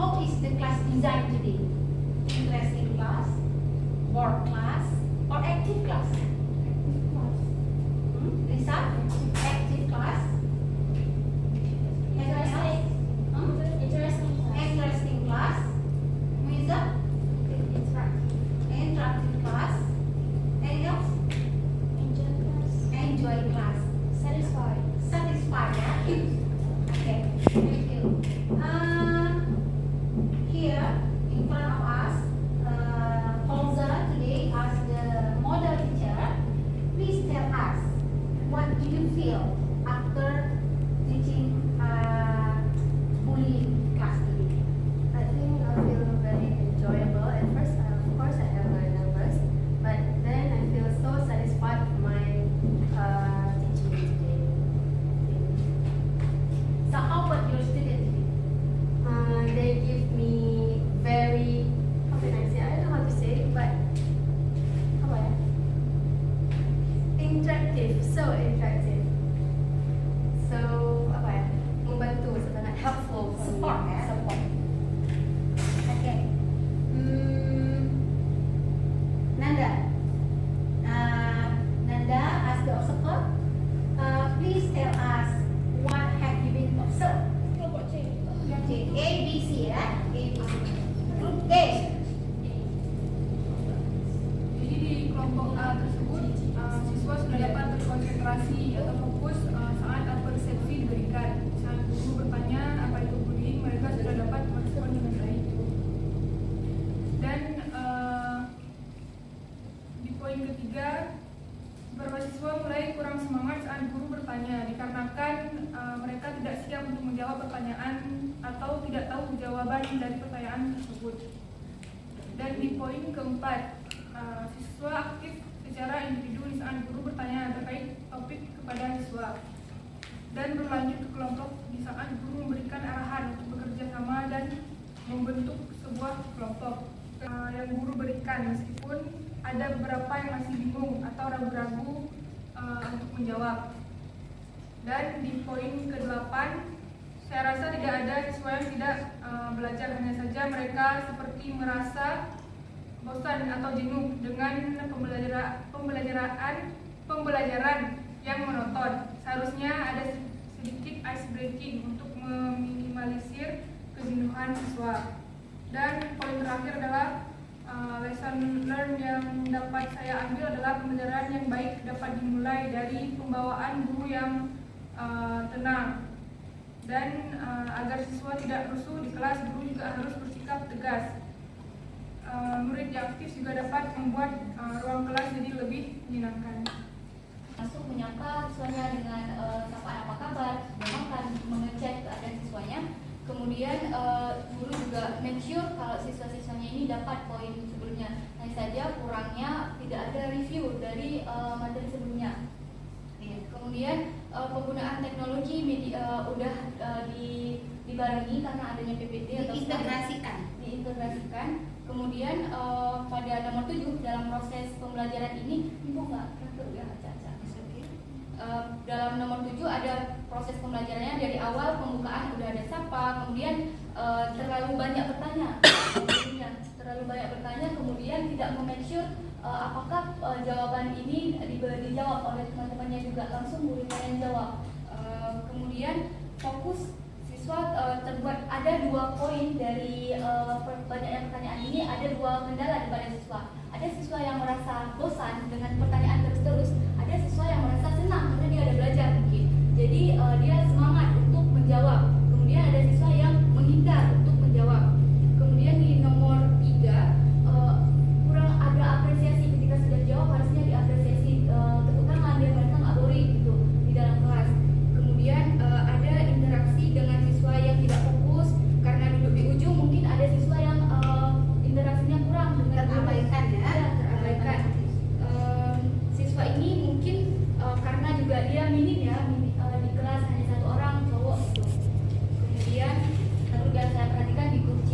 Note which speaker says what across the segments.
Speaker 1: how is the class designed today? Interesting class, board class, or active class? Lisa? Active class? Interesting class. Muiza? Interactive class. Anything else? Enjoy class. Satisfied, yeah? Okay, thank you. Here in front of us, Holza today as the model teacher. Please tell us, what do you feel after teaching bullying class today?
Speaker 2: I think I feel very enjoyable. At first, of course, I am very nervous, but then I feel so satisfied with my teaching today.
Speaker 1: So how about your student today?
Speaker 2: They give me very, how can I say? I don't know how to say it, but how ya? Interactive, so interactive. So apa ya? Membantu, sangat helpful for me.
Speaker 1: Support, ya?
Speaker 2: Support.
Speaker 1: Okay. Nanda. Nanda, as the observer, please tell us what have you been observed? A, B, C, ya? A, B, C. Group A.
Speaker 3: Jadi di kelompok A tersebut, siswa sudah dapat berkonsentrasi atau fokus saat persepsi diberikan. Saat guru bertanya apa itu bullying, mereka sudah dapat merespon dengan baik. Dan di poin ketiga, beberapa siswa mulai kurang semangat saat guru bertanya, dikarenakan mereka tidak siap untuk menjawab pertanyaan atau tidak tahu jawaban dari pertanyaan tersebut. Dan di poin keempat, siswa aktif secara individu di saat guru bertanya terkait topik kepada siswa, dan berlanjut ke kelompok di saat guru memberikan arahan untuk bekerja sama dan membentuk sebuah kelompok yang guru berikan, meskipun ada beberapa yang masih bingung atau ragu-ragu untuk menjawab. Dan di poin ke-8, saya rasa tidak ada siswa yang tidak belajar, hanya saja mereka seperti merasa bosan atau jenuh dengan pembelajaran yang monoton. Seharusnya ada sedikit ice breaking untuk meminimalisir kejenuhan siswa. Dan poin terakhir adalah lesson learn yang dapat saya ambil adalah pembelajaran yang baik dapat dimulai dari pembawaan guru yang tenang. Dan agar siswa tidak rusuh di kelas, guru juga harus bersikap tegas. Murid yang aktif juga dapat membuat ruang kelas jadi lebih menyenangkan.
Speaker 4: Masuk menyapa siswanya dengan sapaan apa kabar, makan, mengecek keadaan siswanya. Kemudian guru juga make sure kalau siswa-siswanya ini dapat poin sebelumnya. Hanya saja kurangnya tidak ada review dari materi sebelumnya. Kemudian penggunaan teknologi media udah dibarengi karena adanya PPT atau diintegrasikan. Kemudian pada nomor 7 dalam proses pembelajaran ini, ibu nggak ya Caca. Dalam nomor 7 ada proses pembelajarannya dari awal pembukaan udah ada sapa, kemudian terlalu banyak bertanya, kemudian tidak make sure apakah jawaban ini dijawab oleh teman-temannya juga, langsung muridnya yang jawab. Kemudian fokus siswa terbuat ada 2 poin dari banyaknya pertanyaan ini, ada 2 kendala kepada siswa. Ada siswa yang merasa bosan dengan pertanyaan terus-terus, ada siswa yang merasa senang karena dia ada belajar mungkin. Jadi dia semangat untuk menjawab. Kemudian ada siswa yang menghindar untuk menjawab. Kemudian di nomor 3 kurang ada apresiasi ketika sudah jawab, harusnya diapresiasi, tepuk tangan biar mereka nggak boring gitu di dalam kelas. Kemudian ada interaksi dengan siswa yang tidak fokus karena duduk di ujung, mungkin ada siswa yang interaksinya kurang dengan
Speaker 1: Terabaikan ya?
Speaker 4: terabaikan. Siswa ini mungkin karena juga dia minim ya, di kelas hanya 1 orang cowok gitu. Kemudian yang saya perhatikan di grup C,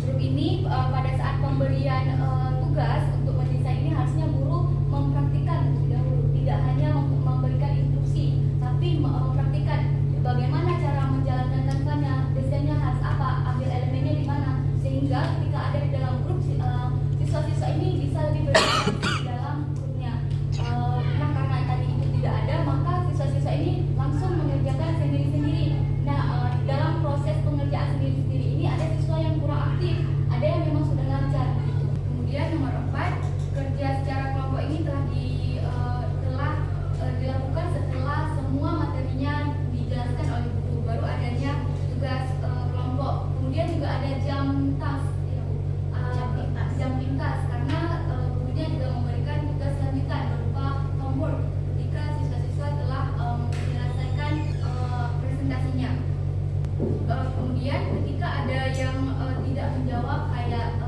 Speaker 4: grup ini pada saat pemberian tugas untuk mendesain ini harusnya guru mempraktikkan terlebih dahulu, tidak hanya memberikan instruksi, tapi mempraktikkan bagaimana cara menjalankan tantangannya, desainnya harus apa, ambil elemennya di mana, pintas, ya, Bu. Jam pintas karena gurunya juga memberikan tugas lanjutan berupa homework ketika siswa-siswa telah menyelesaikan presentasinya. Kemudian ketika ada yang tidak menjawab, kayak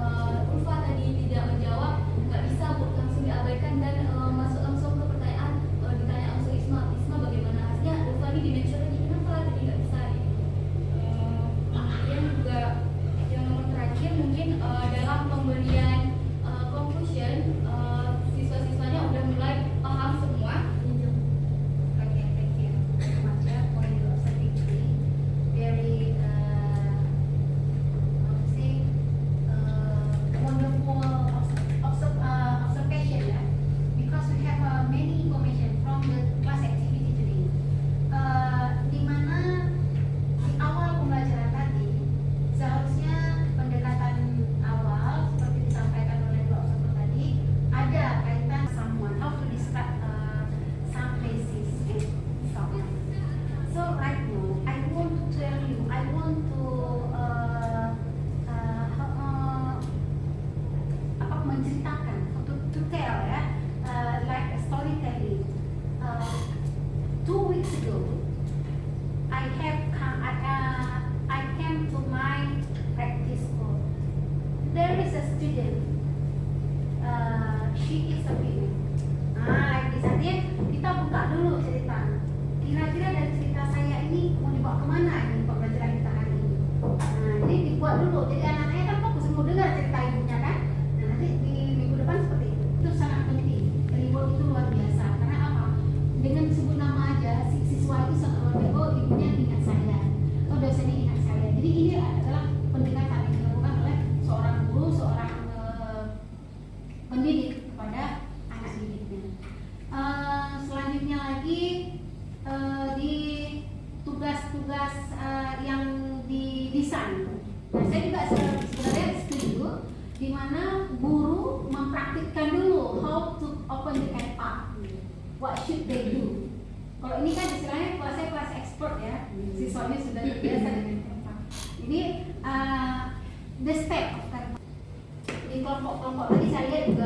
Speaker 4: Ulfa tadi tidak menjawab, nggak bisa Bu, langsung diabaikan dan masuk langsung ke pertanyaan, ditanya langsung Isma bagaimana hasilnya, Ulfa ini di-mention lagi kenapa tadi nggak bisa gitu. Kemudian juga yang nomor terakhir mungkin dalam pemberian conclusion, siswa-siswanya udah mulai paham semua.
Speaker 1: Okay, thank you very much for your certificate. Very wonderful observation, because we have many information from the class activity today. Di mana di awal pembelajaran tadi seharusnya pendekatan awal seperti disampaikan oleh dua observer tadi ada kaitan someone, how to describe some places and someone. So right now I want to tell you, I want to menceritakan, to tell like a storytelling. 2 weeks ago I came to my practice school. There is a student, she is a female. Like this, artinya kita buka dulu cerita. Kira-kira dari cerita saya ini mau dibawa kemana ini pembelajaran kita hari ini? Nah, ini dibuat dulu. Jadi anak-anaknya kan fokus mau dengar cerita ibunya kan? Nah, nanti di minggu depan seperti itu. Itu sangat penting. Reward itu luar biasa. Karena apa? Dengan sebut nama aja, si siswa itu seolah oh ibunya ingat saya, oh dosennya ingat saya. Jadi ini adalah pendekatan yang dilakukan oleh seorang guru, seorang pendidik kepada anak didiknya. Selanjutnya lagi di tugas-tugas yang didesain. Nah, saya juga sebenarnya setuju di mana guru mempraktikkan dulu how to open the cat park. What should they do? Kalau ini kan istilahnya kelas saya kelas expert ya, siswanya sudah terbiasa dengan cat park. Jadi the step of cat park. Di kelompok-kelompok tadi saya lihat juga